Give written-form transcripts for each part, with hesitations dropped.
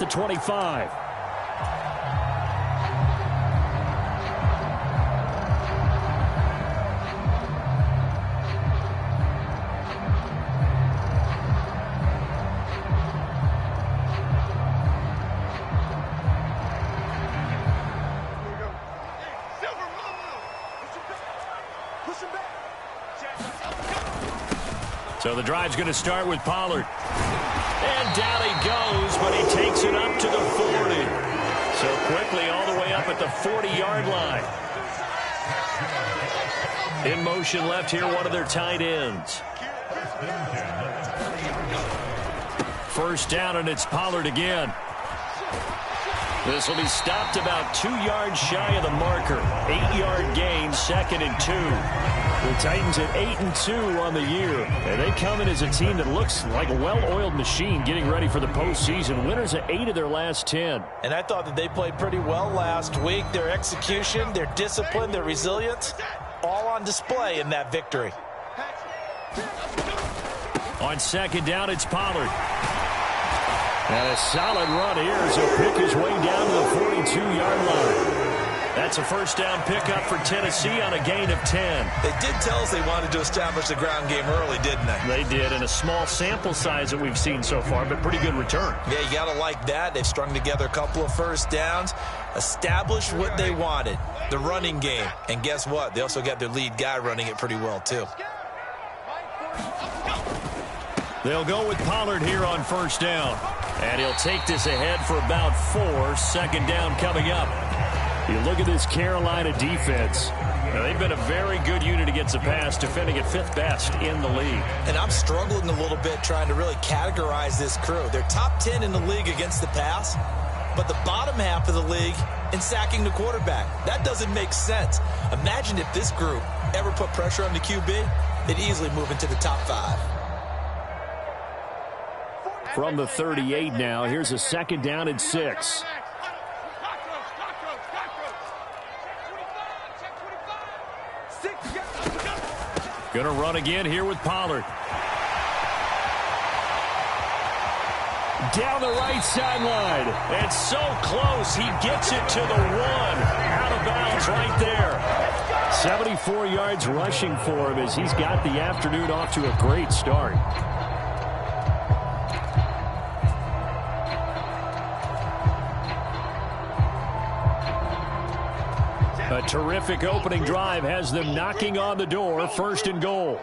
the 25. So the drive's going to start with Pollard. And down he goes, but he takes it up to the 40. So quickly all the way up at the 40-yard line. In motion left here, one of their tight ends. First down, and it's Pollard again. This will be stopped about 2 yards shy of the marker. 8-yard gain, 2nd and 2. The Titans at 8-2 on the year, and they come in as a team that looks like a well-oiled machine getting ready for the postseason. Winners at 8 of their last 10. And I thought that they played pretty well last week. Their execution, their discipline, their resilience, all on display in that victory. On 2nd down, it's Pollard. And a solid run here as he'll pick his way down to the 42-yard line. That's a first down pickup for Tennessee on a gain of 10. They did tell us they wanted to establish the ground game early, didn't they? They did, in a small sample size that we've seen so far, but pretty good return. Yeah, you got to like that. They've strung together a couple of first downs, established what they wanted, the running game. And guess what? They also got their lead guy running it pretty well, too. They'll go with Pollard here on first down. And he'll take this ahead for about 4. 2nd down coming up. You look at this Carolina defense. Now, they've been a very good unit against the pass, defending at 5th best in the league. And I'm struggling a little bit trying to really categorize this crew. They're top 10 in the league against the pass, but the bottom half of the league in sacking the quarterback. That doesn't make sense. Imagine if this group ever put pressure on the QB, they'd easily move into the top 5. From the 38 now, here's a 2nd down and 6. Going to run again here with Pollard. Down the right sideline. And so close, he gets it to the 1. Out of bounds right there. 74 yards rushing for him as he's got the afternoon off to a great start. A terrific opening drive has them knocking on the door. 1st and goal.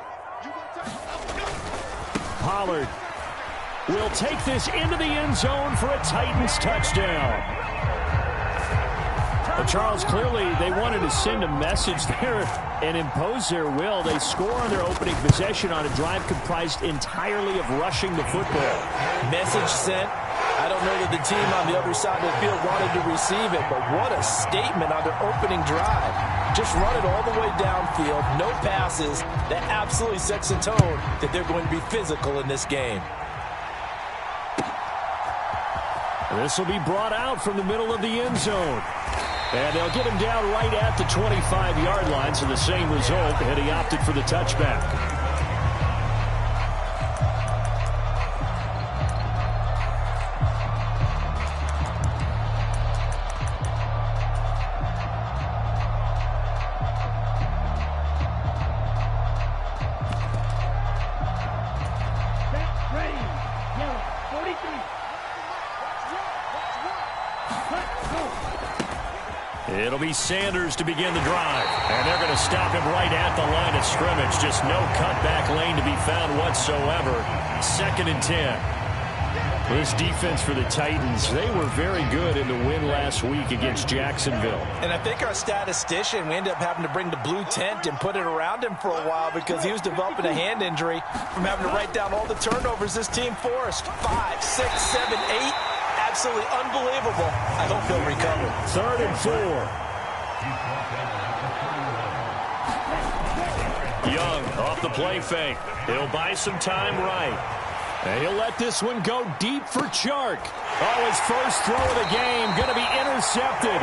Pollard will take this into the end zone for a Titans touchdown. But Charles, clearly they wanted to send a message there and impose their will. They score on their opening possession on a drive comprised entirely of rushing the football. Message sent. I don't know that the team on the other side of the field wanted to receive it, but what a statement on their opening drive. Just run it all the way downfield, no passes. That absolutely sets the tone that they're going to be physical in this game. This will be brought out from the middle of the end zone. And they'll get him down right at the 25-yard line, so the same result, and he opted for the touchback. It'll be Sanders to begin the drive. And they're going to stop him right at the line of scrimmage. Just no cutback lane to be found whatsoever. 2nd and 10. This defense for the Titans, they were very good in the win last week against Jacksonville. And I think our statistician, we ended up having to bring the blue tent and put it around him for a while because he was developing a hand injury from having to write down all the turnovers this team forced. 5, 6, 7, 8. Absolutely unbelievable. I hope he'll recover. 3rd and 4. Young off the play fake. He'll buy some time right. And he'll let this one go deep for Chark. Oh, his first throw of the game going to be intercepted.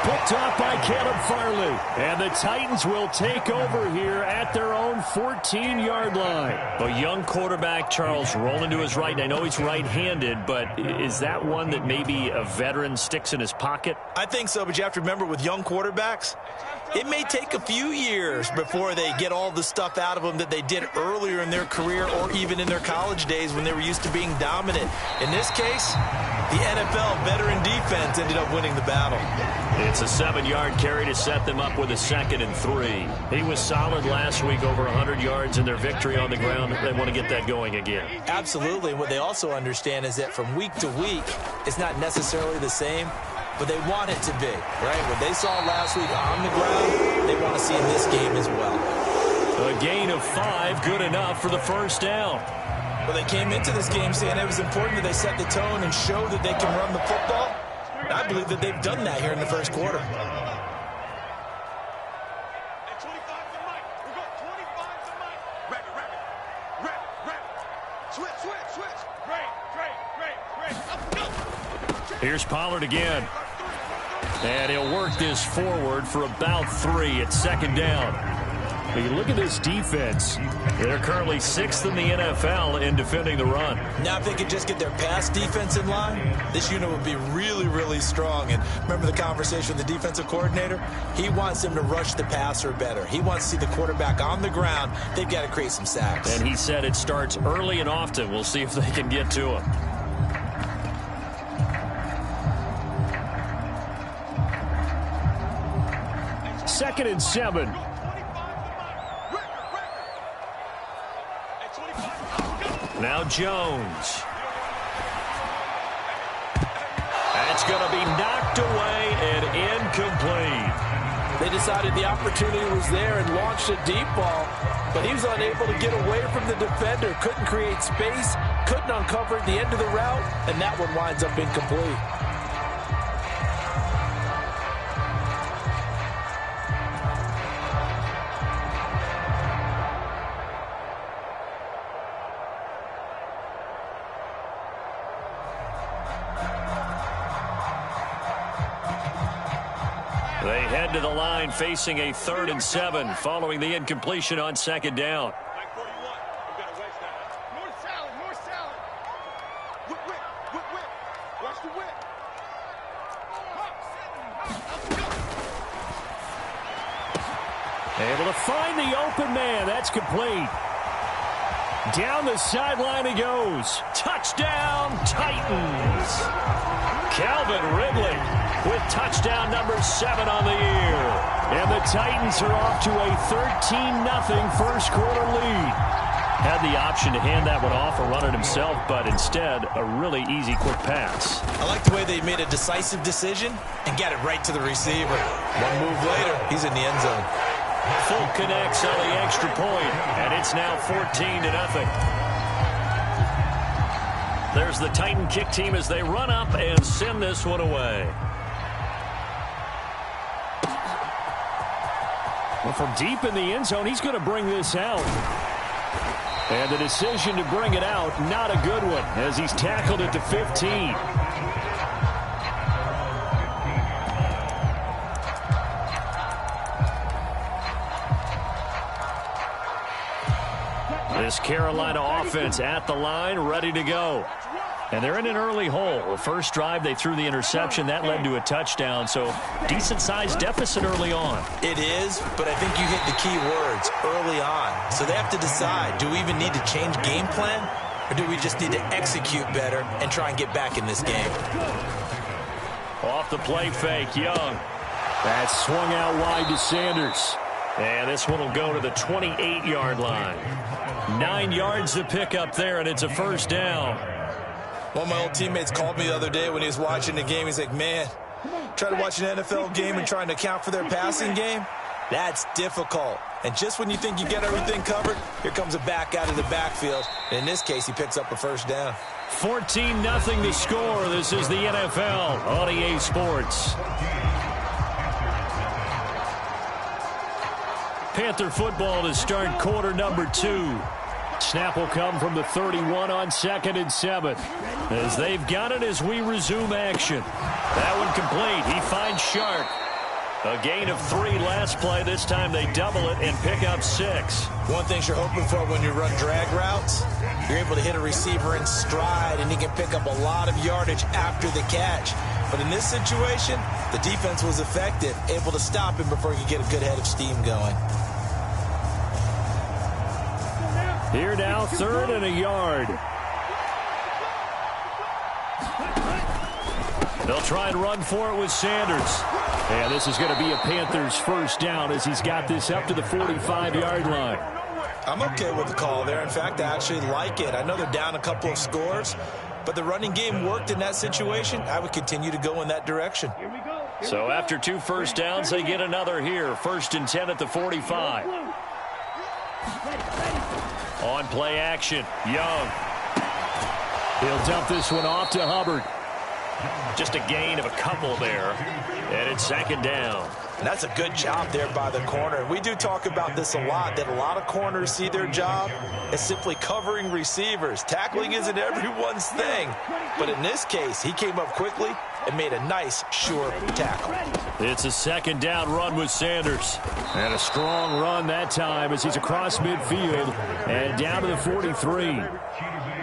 Picked off by Caleb Farley. And the Titans will take over here at their own 14-yard line. A young quarterback, Charles, rolling to his right. I know he's right-handed, but is that one that maybe a veteran sticks in his pocket? I think so, but you have to remember with young quarterbacks, it may take a few years before they get all the stuff out of them that they did earlier in their career or even in their college days when they were used to being dominant. In this case, the NFL veteran defense ended up winning the battle. It's a 7-yard carry to set them up with a 2nd and 3. He was solid last week, over 100 yards in their victory on the ground. They want to get that going again. Absolutely. What they also understand is that from week to week, it's not necessarily the same, but they want it to be, right? What they saw last week on the ground, they want to see in this game as well. A gain of 5, good enough for the first down. Well, they came into this game saying it was important that they set the tone and show that they can run the football. And I believe that they've done that here in the first quarter. Here's Pollard again. And he'll work this forward for about 3 at 2nd down. You look at this defense. They're currently 6th in the NFL in defending the run. Now, if they could just get their pass defense in line, this unit would be really, really strong. And remember the conversation with the defensive coordinator? He wants them to rush the passer better. He wants to see the quarterback on the ground. They've got to create some sacks. And he said it starts early and often. We'll see if they can get to him. 2nd and 7. Now Jones. That's going to be knocked away and incomplete. They decided the opportunity was there and launched a deep ball, but he was unable to get away from the defender, couldn't create space, couldn't uncover the end of the route, and that one winds up incomplete. They head to the line facing a 3rd and 7 following the incompletion on 2nd down. Able to find the open man. That's complete. Down the sideline he goes. Touchdown, Titans. Calvin Ridley with touchdown number 7 on the year. And the Titans are off to a 13-0 first quarter lead. Had the option to hand that one off or run it himself, but instead a really easy quick pass. I like the way they made a decisive decision and got it right to the receiver. One move later, he's in the end zone. Full connects on the extra point, and it's now 14-0. There's the Titan kick team as they run up and send this one away. Well, from deep in the end zone, he's going to bring this out. And the decision to bring it out, not a good one, as he's tackled at the 15. This Carolina offense at the line, ready to go. And they're in an early hole. The first drive, they threw the interception. That led to a touchdown, so decent-sized deficit early on. It is, but I think you hit the key words, early on. So they have to decide, do we even need to change game plan, or do we just need to execute better and try and get back in this game? Off the play fake, Young. That swung out wide to Sanders. And this one will go to the 28-yard line. 9 yards to pick up there, and it's a first down. One of my old teammates called me the other day when he was watching the game. He's like, man, trying to watch an NFL game and trying to account for their passing game, that's difficult. And just when you think you get everything covered, here comes a back out of the backfield. And in this case, he picks up a first down. 14-0 the score. This is the NFL on EA Sports. Panther football to start quarter number 2. Snap will come from the 31 on 2nd and 7. As they've got it as we resume action. That one complete. He finds Shark. A gain of 3 last play. This time they double it and pick up 6. One thing you're hoping for when you run drag routes, you're able to hit a receiver in stride, and he can pick up a lot of yardage after the catch. But in this situation, the defense was effective, able to stop him before he could get a good head of steam going. Here now, 3rd and a yard. They'll try and run for it with Sanders. And this is going to be a Panthers first down as he's got this up to the 45-yard line. I'm okay with the call there. In fact, I actually like it. I know they're down a couple of scores, but the running game worked in that situation. I would continue to go in that direction. So after 2 first downs, they get another here. 1st and 10 at the 45. On play action, Young. He'll dump this one off to Hubbard. Just a gain of a couple there. And it's 2nd down. And that's a good job there by the corner. We do talk about this a lot, that a lot of corners see their job as simply covering receivers. Tackling isn't everyone's thing. But in this case, he came up quickly and made a nice, sure tackle. It's a 2nd down run with Sanders. And a strong run that time as he's across midfield and down to the 43.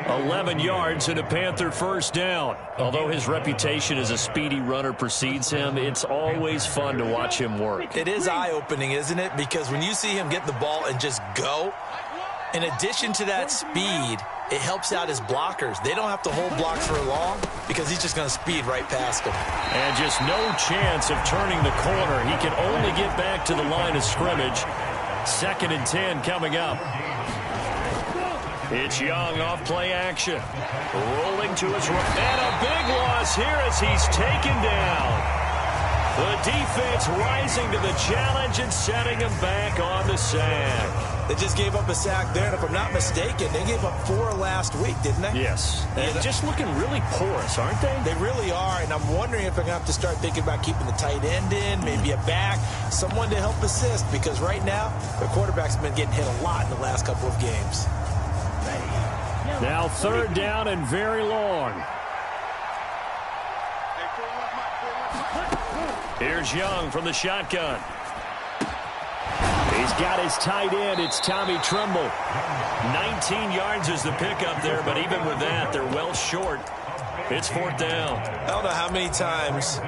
11 yards and a Panther first down. Although his reputation as a speedy runner precedes him, it's always fun to watch him work. It is eye-opening, isn't it? Because when you see him get the ball and just go, in addition to that speed, it helps out his blockers. They don't have to hold blocks for long because he's just going to speed right past them. And just no chance of turning the corner. He can only get back to the line of scrimmage. 2nd and 10 coming up. It's Young off play action. Rolling to his right. And a big loss here as he's taken down. The defense rising to the challenge and setting him back on the sack. They just gave up a sack there, and if I'm not mistaken, they gave up 4 last week, didn't they? Yes. And just looking really porous, aren't they? They really are, and I'm wondering if they're going to have to start thinking about keeping the tight end in, maybe a back, someone to help assist, because right now, the quarterback's been getting hit a lot in the last couple of games. Now 3rd down and very long. Here's Young from the shotgun. He's got his tight end. It's Tommy Tremble. 19 yards is the pickup there, but even with that, they're well short. It's 4th down. I don't know how many times,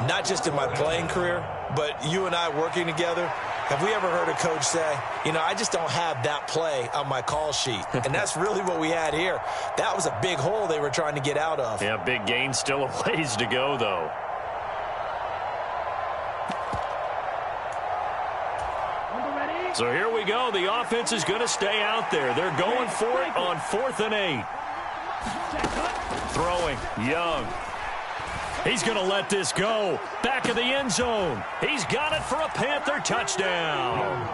not just in my playing career, but you and I working together, have we ever heard a coach say, you know, I just don't have that play on my call sheet? And that's really what we had here. That was a big hole they were trying to get out of. Yeah, big gain. Still a ways to go, though. So here we go. The offense is going to stay out there. They're going for it on 4th and 8. Throwing. Young. He's going to let this go. Back of the end zone. He's got it for a Panther touchdown.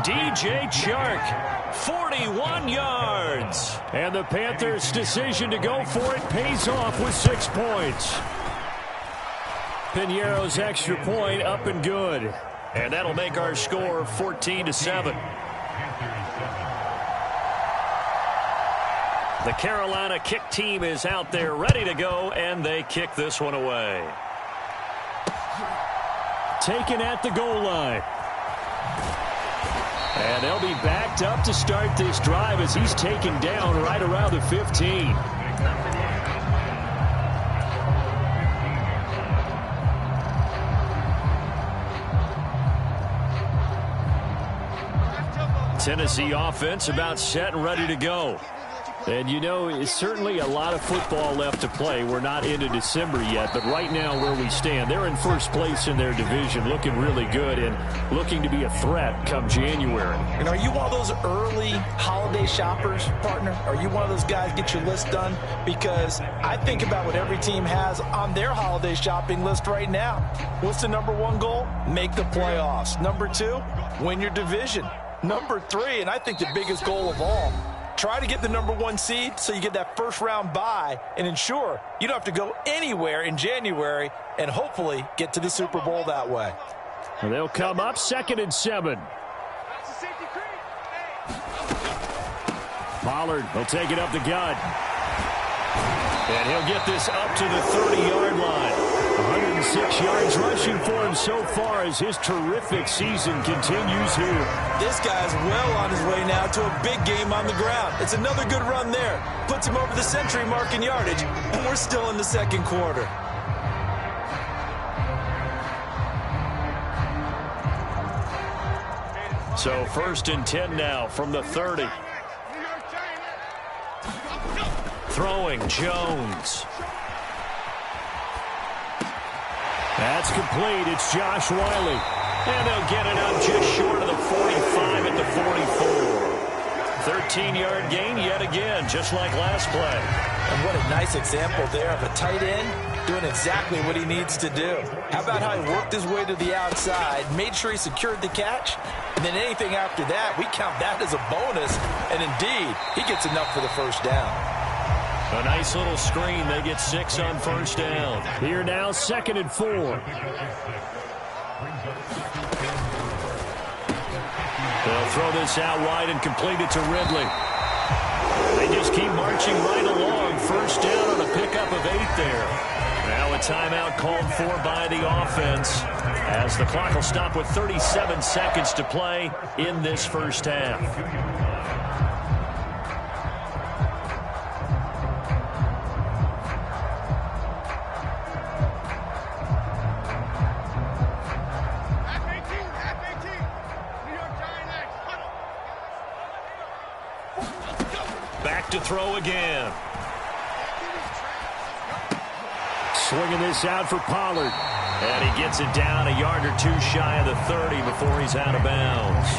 DJ Chark, 41 yards. And the Panthers' decision to go for it pays off with 6 points. Piñeiro's extra point up and good. And that'll make our score 14-7. The Carolina kick team is out there ready to go, and they kick this one away. Taken at the goal line. And they'll be backed up to start this drive as he's taken down right around the 15. Tennessee offense about set and ready to go. And, you know, it's certainly a lot of football left to play. We're not into December yet, but right now where we stand, they're in first place in their division, looking really good and looking to be a threat come January. And are you one of those early holiday shoppers, partner? Are you one of those guys get your list done? Because I think about what every team has on their holiday shopping list right now. What's the #1 goal? Make the playoffs. #2, win your division. #3, and I think the biggest goal of all, try to get the #1 seed so you get that first-round bye and ensure you don't have to go anywhere in January and hopefully get to the Super Bowl that way. And they'll come up 2nd and 7. Pollard will take it up the gut. And he'll get this up to the 30-yard line. 106 yards rushing for him so far as his terrific season continues here. This guy's well on his way now to a big game on the ground. It's another good run there. Puts him over the century mark in yardage, and we're still in the second quarter. So 1st and 10 now from the 30. Throwing Jones. That's complete. It's Josh Wiley. And they'll get it up just short of the 45 at the 44. 13-yard gain yet again, just like last play. And what a nice example there of a tight end doing exactly what he needs to do. How about how he worked his way to the outside, made sure he secured the catch, and then anything after that, we count that as a bonus. And indeed, he gets enough for the first down. A nice little screen. They get 6 on first down. Here now, 2nd and 4. They'll throw this out wide and complete it to Ridley. They just keep marching right along. First down on a pickup of 8 there. Now a timeout called for by the offense as the clock will stop with 37 seconds to play in this first half. Back to throw again. Swinging this out for Pollard. And he gets it down a yard or 2 shy of the 30 before he's out of bounds.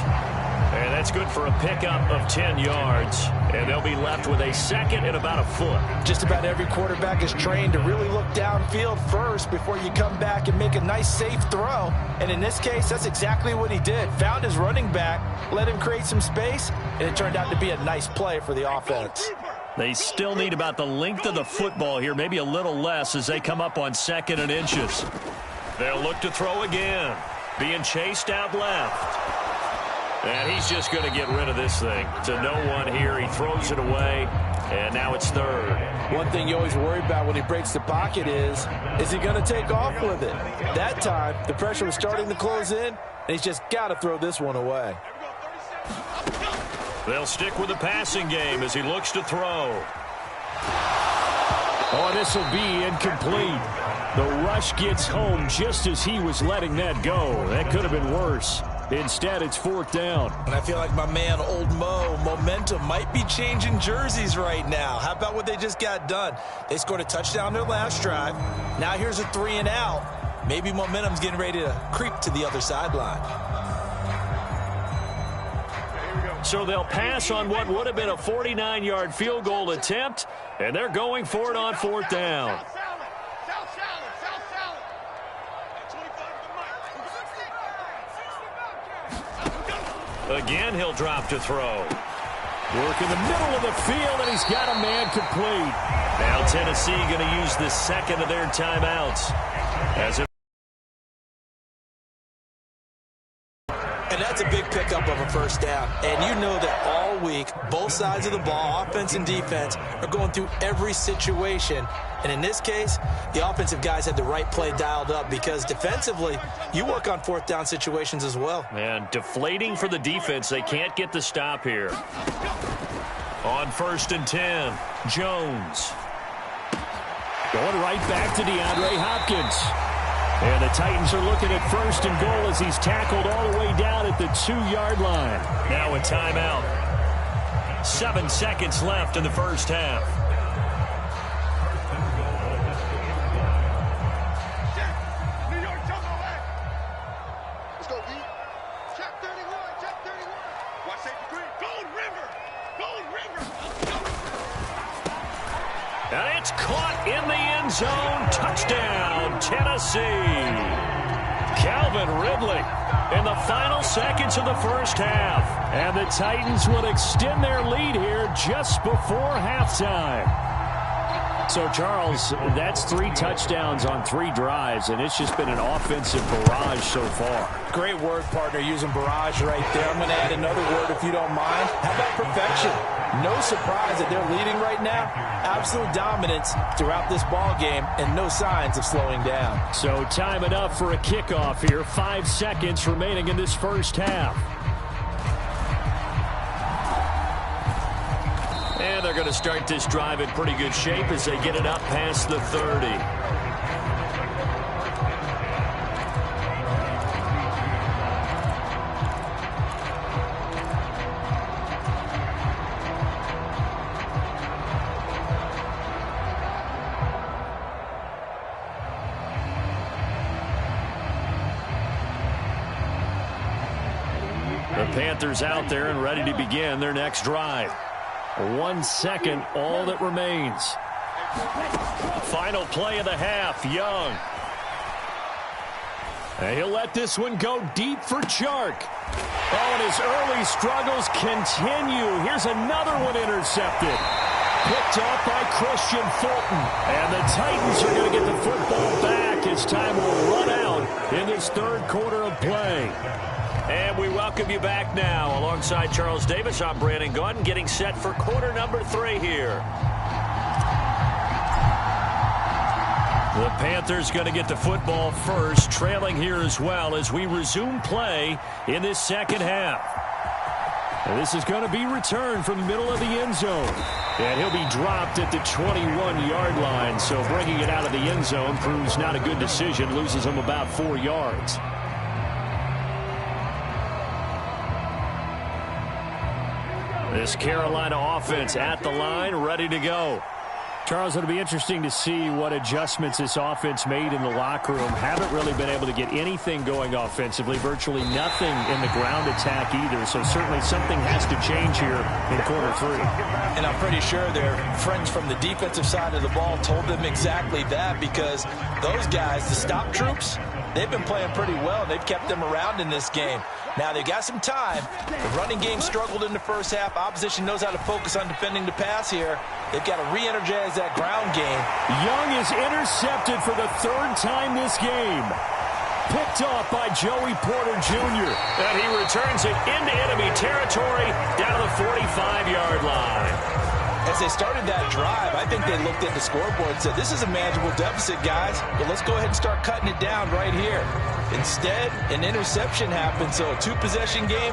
And that's good for a pickup of 10 yards. And they'll be left with a 2nd and about a foot. Just about every quarterback is trained to really look downfield first before you come back and make a nice, safe throw. And in this case, that's exactly what he did. Found his running back, let him create some space, and it turned out to be a nice play for the offense. They still need about the length of the football here, maybe a little less as they come up on 2nd and inches. They'll look to throw again. Being chased out left. And he's just going to get rid of this thing. To no one here. He throws it away. And now it's 3rd. One thing you always worry about when he breaks the pocket is he going to take off with it? That time, the pressure was starting to close in, and he's just got to throw this one away. They'll stick with the passing game as he looks to throw. Oh, this will be incomplete. The rush gets home just as he was letting that go. That could have been worse. Instead, it's 4th down. And I feel like my man, Old Mo, momentum might be changing jerseys right now. How about what they just got done? They scored a touchdown their last drive. Now here's a 3 and out. Maybe momentum's getting ready to creep to the other sideline. So they'll pass on what would have been a 49-yard field goal attempt, and they're going for it on 4th down. Again, he'll drop to throw. Work in the middle of the field, and he's got a man complete. Now Tennessee going to use the 2nd of their timeouts. And that's a big pickup of a first down. And you know that all week, both sides of the ball, offense and defense, are going through every situation. And in this case, the offensive guys had the right play dialed up because defensively, you work on 4th down situations as well. And deflating for the defense. They can't get the stop here. On 1st and 10, Jones. Going right back to DeAndre Hopkins. And the Titans are looking at 1st and goal as he's tackled all the way down at the 2-yard line. Now a timeout. 7 seconds left in the first half. Let's go, B. Check 31, check 31. Watch safety green. Gold River. Gold River. And it's caught in the end zone. Touchdown, Tennessee. Calvin Ridley in the final seconds of the first half. And the Titans will extend their lead here just before halftime. So, Charles, that's 3 touchdowns on 3 drives, and it's just been an offensive barrage so far. Great word, partner, using barrage right there. I'm going to add another word if you don't mind. How about perfection? No surprise that they're leading right now. Absolute dominance throughout this ball game and no signs of slowing down. So time enough for a kickoff here. 5 seconds remaining in this first half. And they're going to start this drive in pretty good shape as they get it up past the 30. The Panthers out there and ready to begin their next drive. 1 second, all that remains. Final play of the half, Young. And he'll let this one go deep for Chark. Oh, and his early struggles continue. Here's another one intercepted. Picked up by Christian Fulton. And the Titans are going to get the football back as time will run out in this third quarter of play. And we welcome you back now. Alongside Charles Davis, I'm Brandon Gaudin, getting set for quarter number 3 here. The Panthers going to get the football first, trailing here as well as we resume play in this second half. And this is going to be returned from the middle of the end zone. And he'll be dropped at the 21-yard line. So bringing it out of the end zone proves not a good decision. Loses him about 4 yards. This Carolina offense at the line, ready to go. Charles, it'll be interesting to see what adjustments this offense made in the locker room. Haven't really been able to get anything going offensively, virtually nothing in the ground attack either. So certainly something has to change here in quarter 3. And I'm pretty sure their friends from the defensive side of the ball told them exactly that, because those guys, the stop troops, they've been playing pretty well. They've kept them around in this game. Now, they've got some time. The running game struggled in the first half. Opposition knows how to focus on defending the pass here. They've got to re-energize that ground game. Young is intercepted for the 3rd time this game. Picked off by Joey Porter Jr. And he returns it into enemy territory down to the 45-yard line. As they started that drive, I think they looked at the scoreboard and said, this is a manageable deficit, guys, but let's go ahead and start cutting it down right here. Instead, an interception happened, so a 2-possession game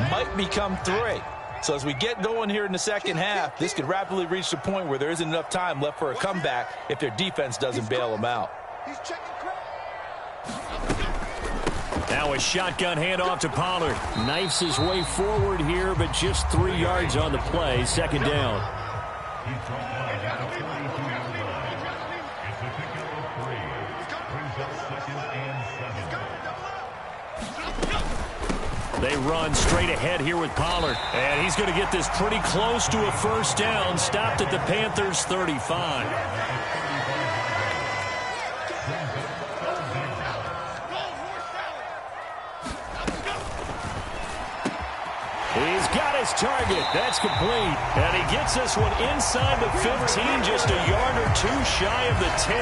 might become 3. So as we get going here in the second half, this could rapidly reach the point where there isn't enough time left for a comeback if their defense doesn't bail them out. Now a shotgun handoff to Pollard. Knifes his way forward here, but just 3 yards on the play. 2nd down. They run straight ahead here with Pollard. And he's going to get this pretty close to a 1st down. Stopped at the Panthers' 35. He's got his target. That's complete. And he gets this one inside the 15, just a yard or 2 shy of the 10.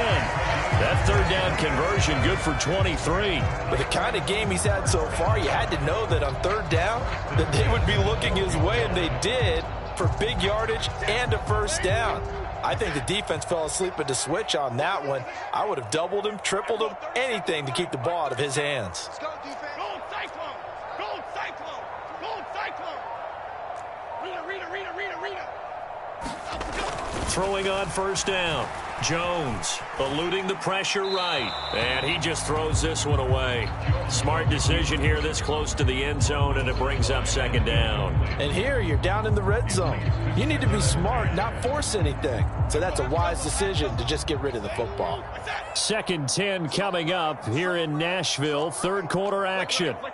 That 3rd down conversion good for 23. With the kind of game he's had so far, you had to know that on 3rd down that they would be looking his way, and they did, for big yardage and a 1st down. I think the defense fell asleep at the switch on that one. I would have doubled him, tripled him, anything to keep the ball out of his hands. Let's go, defense. Go Cyclone. Go Cyclone. Go Cyclone. Rita. Throwing on 1st down. Jones eluding the pressure right. And he just throws this one away. Smart decision here this close to the end zone, and it brings up 2nd down. And here you're down in the red zone. You need to be smart, not force anything. So that's a wise decision to just get rid of the football. 2nd 10 coming up here in Nashville. 3rd quarter action. Apple.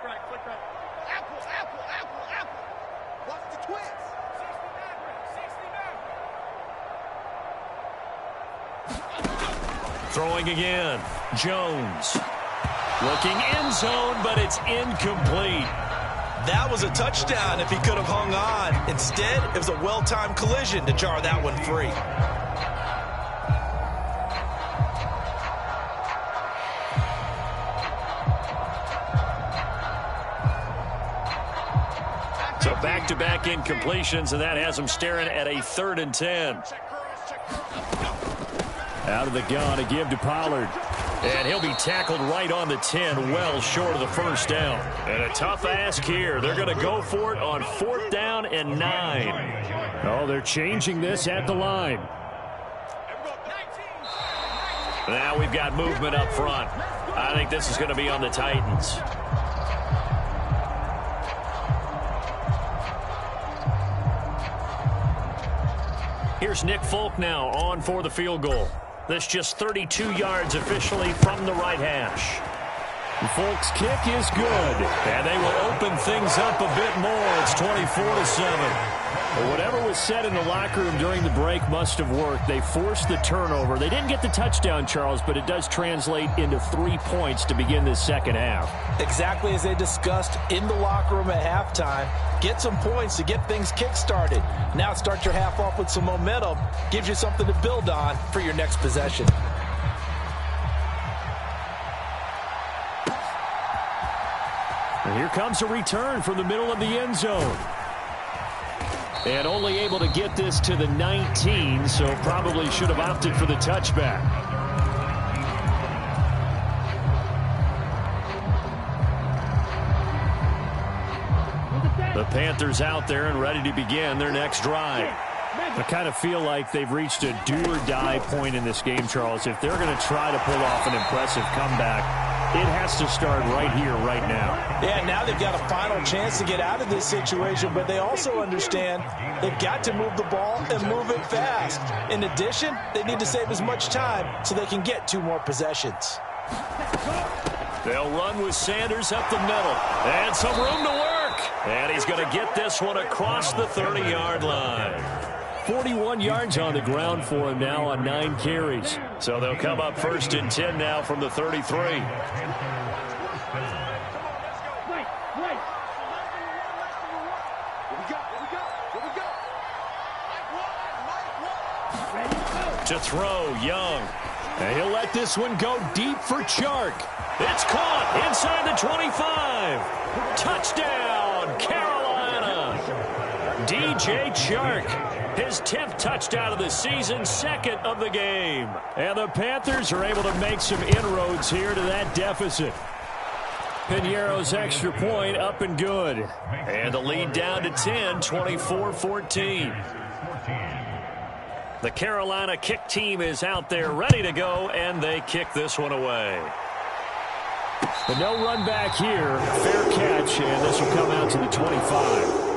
Watch the twins. Throwing again. Jones. Looking end zone, but it's incomplete. That was a touchdown if he could have hung on. Instead, it was a well-timed collision to jar that one free. back-to-back incompletions, and that has them staring at a 3rd and 10. Out of the gun to give to Pollard. And he'll be tackled right on the 10, well short of the first down. And a tough ask here. They're going to go for it on 4th down and 9. Oh, they're changing this at the line. Now we've got movement up front. I think this is going to be on the Titans. Here's Nick Folk now on for the field goal. This just 32 yards officially from the right hash. Folk's kick is good. And they will open things up a bit more. It's 24-7. But whatever was said in the locker room during the break must have worked. They forced the turnover. They didn't get the touchdown, Charles, but it does translate into 3 points to begin this second half. Exactly as they discussed in the locker room at halftime. Get some points to get things kick-started. Now start your half off with some momentum. Gives you something to build on for your next possession. And here comes a return from the middle of the end zone. And only able to get this to the 19, so probably should have opted for the touchback. The Panthers out there and ready to begin their next drive. I kind of feel like they've reached a do-or-die point in this game, Charles. If they're going to try to pull off an impressive comeback, it has to start right here, right now. Yeah, now they've got a final chance to get out of this situation, but they also understand they've got to move the ball and move it fast. In addition, they need to save as much time so they can get 2 more possessions. They'll run with Sanders up the middle. And some room to work. And he's going to get this one across the 30-yard line. 41 yards on the ground for him now on 9 carries. So they'll come up 1st and 10 now from the 33. To throw, Young. And he'll let this one go deep for Chark. It's caught inside the 25. Touchdown, Carolina. DJ Chark, his 10th touchdown of the season, 2nd of the game. And the Panthers are able to make some inroads here to that deficit. Piñeiro's extra point up and good. And the lead down to 10, 24-14. The Carolina kick team is out there ready to go, and they kick this one away. But no run back here. Fair catch, and this will come out to the 25.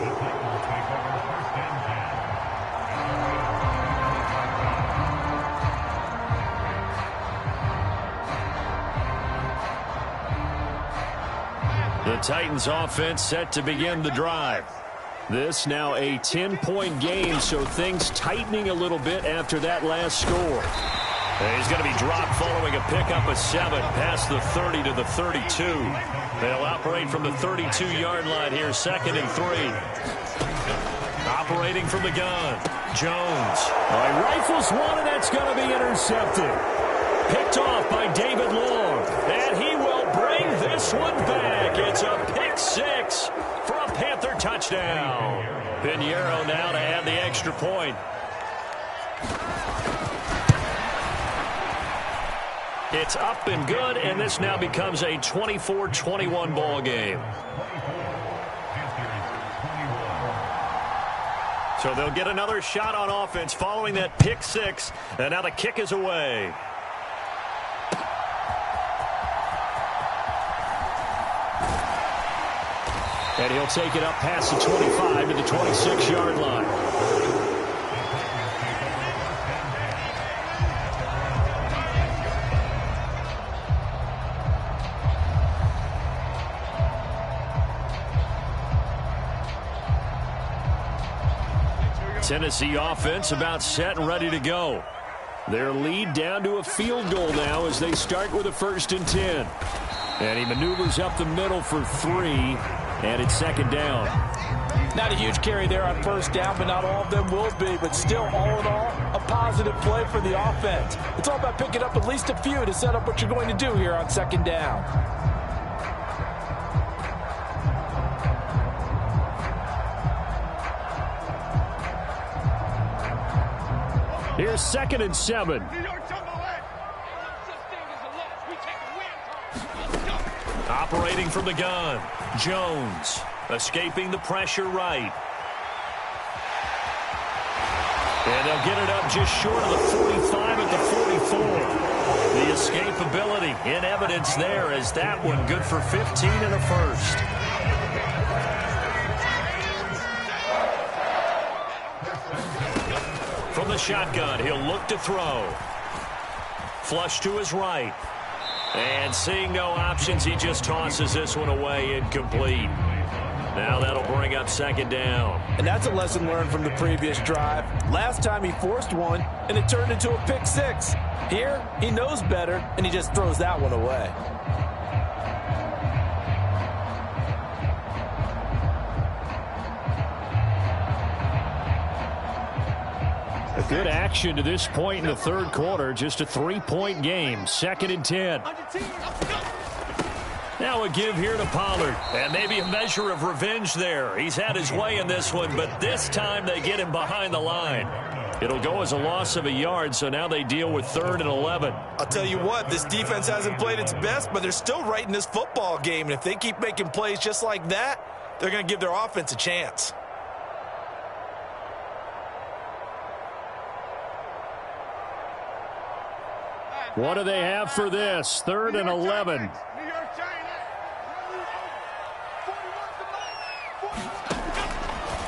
The Titans offense set to begin the drive. This now a 10-point game, so things tightening a little bit after that last score. And he's going to be dropped following a pickup of 7 past the 30 to the 32. They'll operate from the 32-yard line here, 2nd and 3. Operating from the gun, Jones. He rifles one, and that's going to be intercepted. Picked off by David Long, and he will bring this one back. It's a pick 6 for a Panther touchdown. Piñeiro now to add the extra point. It's up and good, and this now becomes a 24-21 ball game. So they'll get another shot on offense following that pick 6, and now the kick is away. And he'll take it up past the 25 to the 26-yard line. Tennessee offense about set and ready to go. Their lead down to a field goal now as they start with a 1st and 10. And he maneuvers up the middle for 3, and it's 2nd down. Not a huge carry there on 1st down, but not all of them will be. But still, all in all, a positive play for the offense. It's all about picking up at least a few to set up what you're going to do here on 2nd down. Here's 2nd and 7. Operating from the gun. Jones escaping the pressure right. And they'll get it up just short of the 45 at the 44. The escapability in evidence there as that one good for 15 and a first. From the shotgun, he'll look to throw. Flush to his right. And seeing no options, he just tosses this one away incomplete. Now that'll bring up 2nd down. And that's a lesson learned from the previous drive. Last time he forced one, and it turned into a pick 6. Here, he knows better, and he just throws that one away. A good action to this point in the 3rd quarter. Just a 3-point game. 2nd and 10. Now a give here to Pollard. And maybe a measure of revenge there. He's had his way in this one, but this time they get him behind the line. It'll go as a loss of a yard, so now they deal with 3rd and 11. I'll tell you what, this defense hasn't played its best, but they're still right in this football game. And if they keep making plays just like that, they're going to give their offense a chance. What do they have for this? 3rd and 11.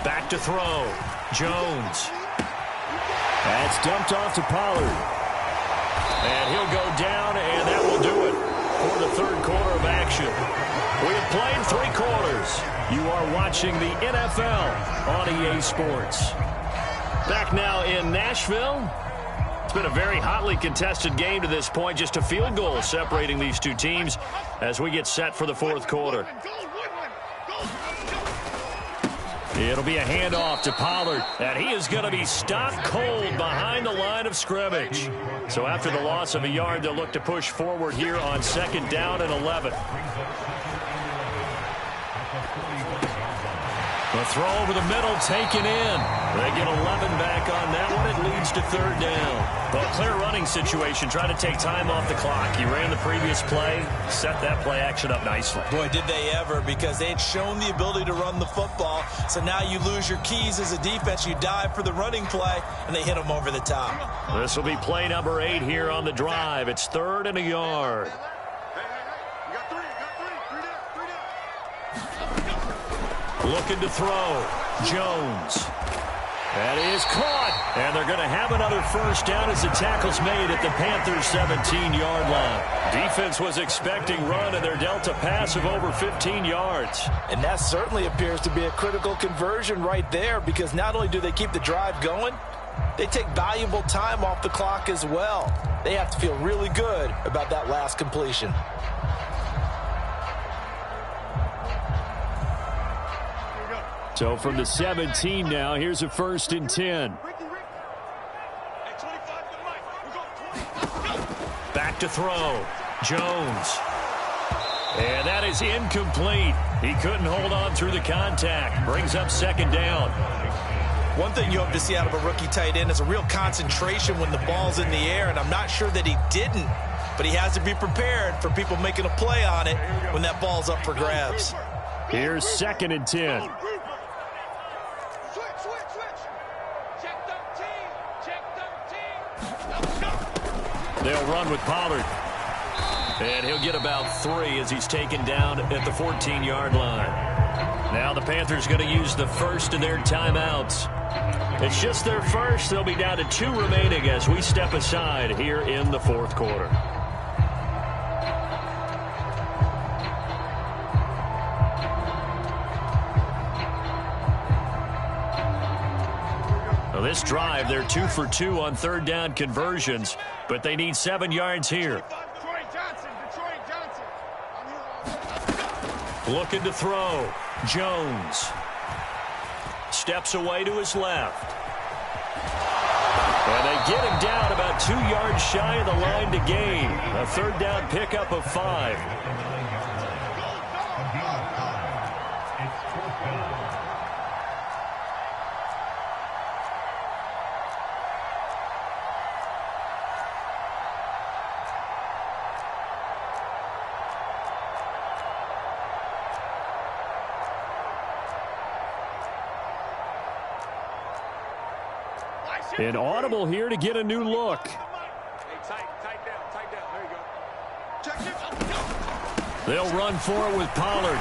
Back to throw. Jones. That's dumped off to Pollard. And he'll go down, and that will do it for the 3rd quarter of action. We have played 3 quarters. You are watching the NFL on EA Sports. Back now in Nashville. It's been a very hotly contested game to this point. Just a field goal separating these two teams as we get set for the 4th quarter. It'll be a handoff to Pollard, and he is going to be stopped cold behind the line of scrimmage. So after the loss of a yard, they'll look to push forward here on 2nd down and 11. The throw over the middle taken in. They get 11 back on that one. It leads to 3rd down. Well, clear running situation. Try to take time off the clock. He ran the previous play, set that play action up nicely. Boy, did they ever, because they had shown the ability to run the football. So now you lose your keys as a defense. You dive for the running play, and they hit them over the top. This will be play number 8 here on the drive. It's 3rd and a yard. Looking to throw. Jones. That is caught. And they're going to have another first down as the tackle's made at the Panthers' 17-yard line. Defense was expecting run, and they're dealt a pass of over 15 yards. And that certainly appears to be a critical conversion right there, because not only do they keep the drive going, they take valuable time off the clock as well. They have to feel really good about that last completion. So from the 17 now, here's a 1st and 10. Back to throw. Jones. And that is incomplete. He couldn't hold on through the contact. Brings up 2nd down. One thing you hope to see out of a rookie tight end is a real concentration when the ball's in the air, and I'm not sure that he didn't, but he has to be prepared for people making a play on it when that ball's up for grabs. Here's 2nd and 10. They'll run with Pollard. And he'll get about 3 as he's taken down at the 14-yard line. Now the Panthers going to use the first of their timeouts. It's just their first. They'll be down to 2 remaining as we step aside here in the 4th quarter. This drive, they're 2 for 2 on 3rd down conversions, but they need 7 yards here. Looking to throw. Jones. Steps away to his left. And they get him down about 2 yards shy of the line to gain. A 3rd down pickup of 5. An audible here to get a new look. Tight down. There you go. Check it. They'll run for it with Pollard.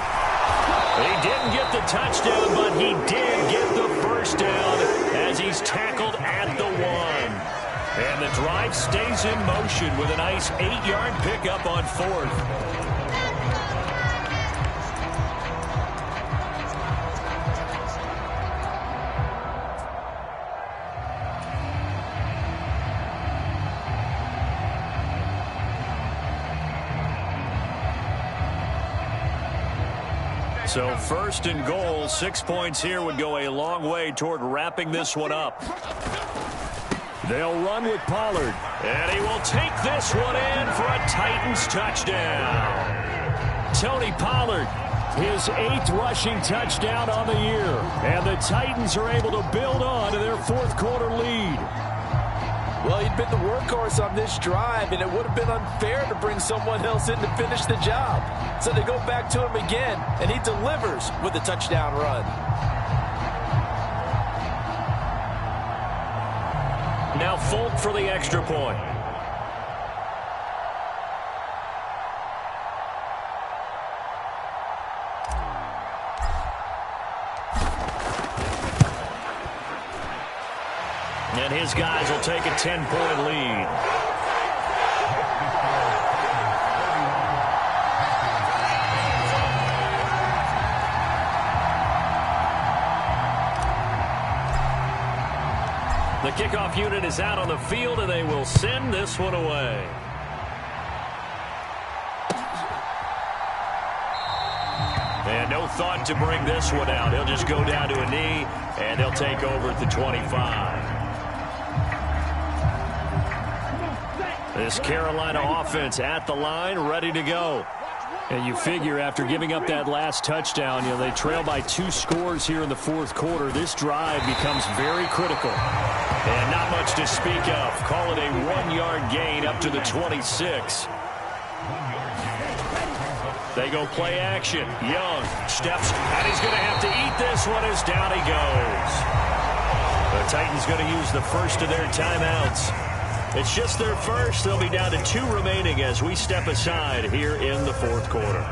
He didn't get the touchdown, but he did get the first down as he's tackled at the 1. And the drive stays in motion with a nice 8-yard pickup on 4th. So 1st and goal, 6 points here would go a long way toward wrapping this one up. They'll run with Pollard, and he will take this one in for a Titans touchdown. Tony Pollard, his 8th rushing touchdown on the year, and the Titans are able to build on to their 4th quarter lead. Well, he'd been the workhorse on this drive, and it would have been unfair to bring someone else in to finish the job. So they go back to him again, and he delivers with a touchdown run. Now Folk for the extra point. And his guys will take a 10-point lead. The kickoff unit is out on the field, and they will send this one away. And no thought to bring this one out. He'll just go down to a knee, and he'll take over at the 25. This Carolina offense at the line, ready to go. And you figure after giving up that last touchdown, they trail by 2 scores here in the 4th quarter. This drive becomes very critical. And not much to speak of. Call it a 1-yard gain up to the 26. They go play action. Young steps, and he's going to have to eat this one as down he goes. The Titans going to use the first of their timeouts. It's just their first. They'll be down to 2 remaining as we step aside here in the 4th quarter.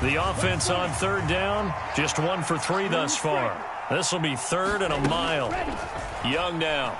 The offense on 3rd down, just 1 for 3 thus far. This will be 3rd and a mile. Young now.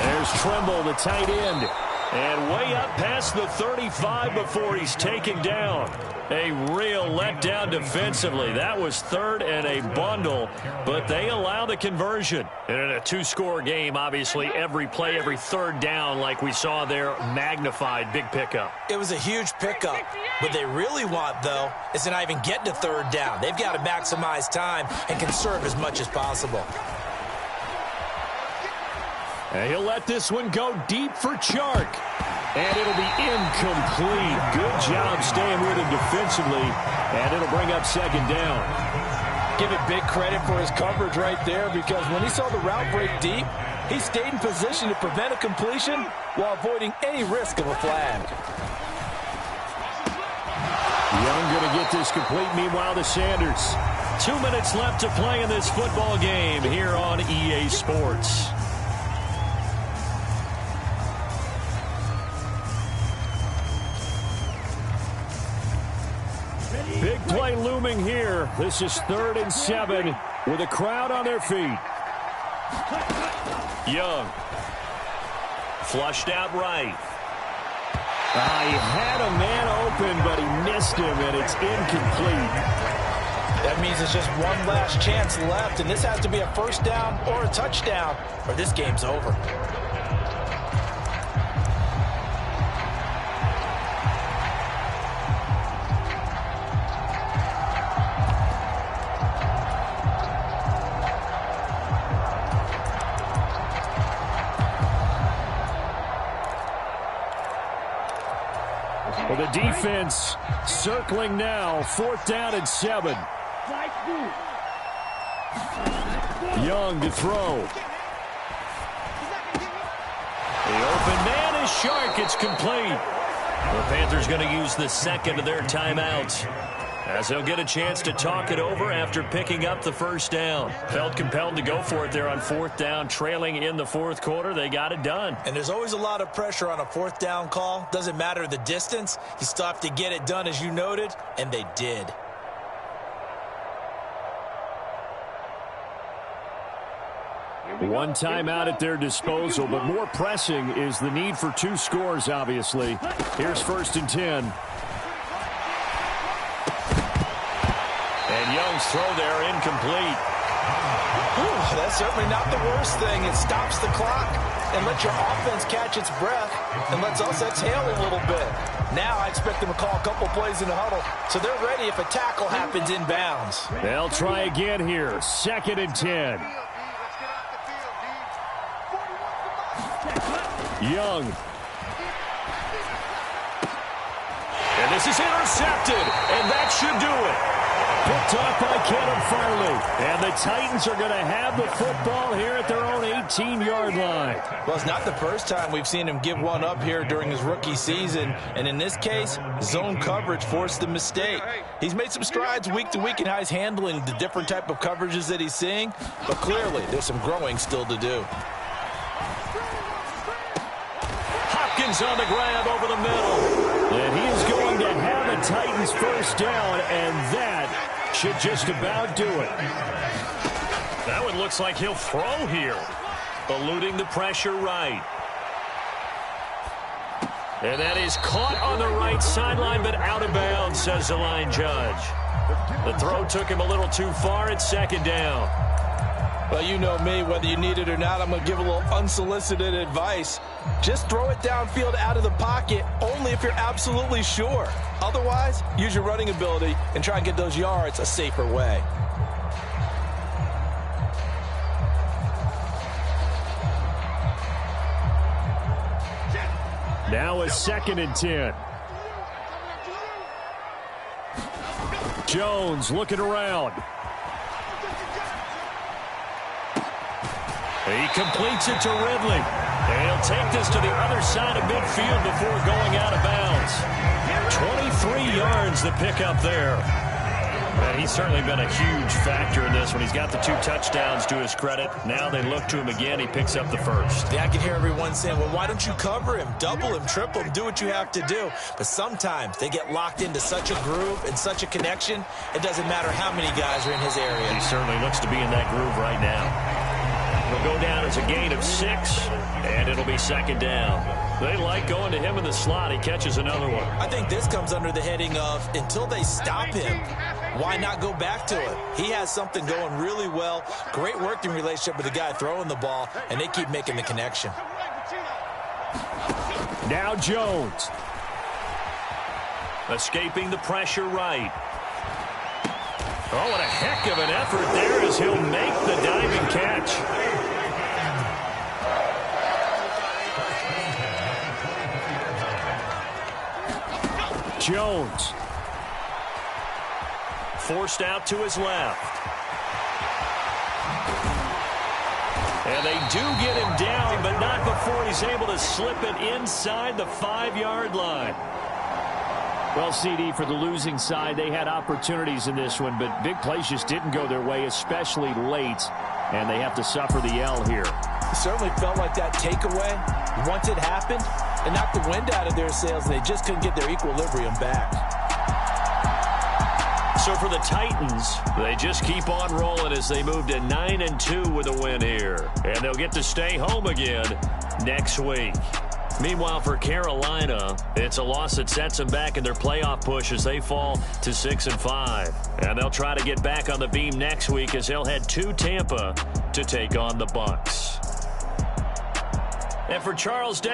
There's Trimble, the tight end. And way up past the 35 before he's taken down. A real letdown defensively. That was 3rd and a bundle, but they allow the conversion. And in a 2-score game, obviously, every play, every 3rd down, like we saw there, magnified. Big pickup. It was a huge pickup. What they really want, though, is to not even get to 3rd down. They've got to maximize time and conserve as much as possible. And he'll let this one go deep for Chark. And it'll be incomplete. Good job staying with him defensively. And it'll bring up 2nd down. Give it big credit for his coverage right there, because when he saw the route break deep, he stayed in position to prevent a completion while avoiding any risk of a flag. Young going to get this complete. Meanwhile, the Sanders. 2 minutes left to play in this football game here on EA Sports. Big play looming here. This is 3rd and 7 with a crowd on their feet. Young. Flushed out right. He had a man open, but he missed him, and it's incomplete. That means it's just one last chance left, and this has to be a 1st down or a touchdown, or this game's over. Well, the defense circling now. 4th down and 7. Young to throw. The open man is Shark. It's complete. The Panthers going to use the 2nd of their timeouts. as they'll get a chance to talk it over after picking up the first down. Felt compelled to go for it there on fourth down, trailing in the fourth quarter. They got it done. And there's always a lot of pressure on a fourth down call. Doesn't matter the distance. You still have to get it done, as you noted, and they did. One timeout at their disposal, but more pressing is the need for 2 scores, obviously. Here's 1st and 10. And Young's throw there incomplete. Ooh, that's certainly not the worst thing. It stops the clock and lets your offense catch its breath and lets us exhale a little bit. Now I expect them to call a couple plays in the huddle, so they're ready if a tackle happens inbounds. They'll try again here. 2nd and 10. Young. And this is intercepted, and that should do it. Picked off by Caleb Farley. And the Titans are going to have the football here at their own 18-yard line. Well, it's not the first time we've seen him give one up here during his rookie season. And in this case, zone coverage forced the mistake. He's made some strides week to week in how he's handling the different type of coverages that he's seeing. But clearly, there's some growing still to do. Hopkins on the grab over the middle. And he is going to have a Titans first down, and that should just about do it. That one looks like he'll throw here. Eluding the pressure right. And that is caught on the right sideline, but out of bounds, says the line judge. The throw took him a little too far. It's 2nd down. Well, you know me, whether you need it or not, I'm going to give a little unsolicited advice. Just throw it downfield out of the pocket, only if you're absolutely sure. Otherwise, use your running ability and try and get those yards a safer way. Now a 2nd and 10. Jones looking around. He completes it to Ridley. And he'll take this to the other side of midfield before going out of bounds. 23 yards to pick up there. And he's certainly been a huge factor in this when he's got the 2 touchdowns to his credit. Now they look to him again. He picks up the first. Yeah, I can hear everyone saying, well, why don't you cover him, double him, triple him, do what you have to do. But sometimes they get locked into such a groove and such a connection, it doesn't matter how many guys are in his area. He certainly looks to be in that groove right now. It'll go down as a gain of 6, and it'll be 2nd down. They like going to him in the slot. He catches another one. I think this comes under the heading of, until they stop him, why not go back to it? He has something going really well, great working relationship with the guy throwing the ball, and they keep making the connection. Now Jones. Escaping the pressure right. Oh, what a heck of an effort there as he'll make the diving catch. Jones. Forced out to his left. And they do get him down, but not before he's able to slip it inside the 5-yard line. Well, CD, for the losing side, they had opportunities in this one, but big plays just didn't go their way, especially late, and they have to suffer the L here. It certainly felt like that takeaway, once it happened, it knocked the wind out of their sails, and they just couldn't get their equilibrium back. So for the Titans, they just keep on rolling as they move to 9-2 with a win here, and they'll get to stay home again next week. Meanwhile, for Carolina, it's a loss that sets them back in their playoff push as they fall to 6-5. And they'll try to get back on the beam next week as they'll head to Tampa to take on the Bucs. And for Charles Day.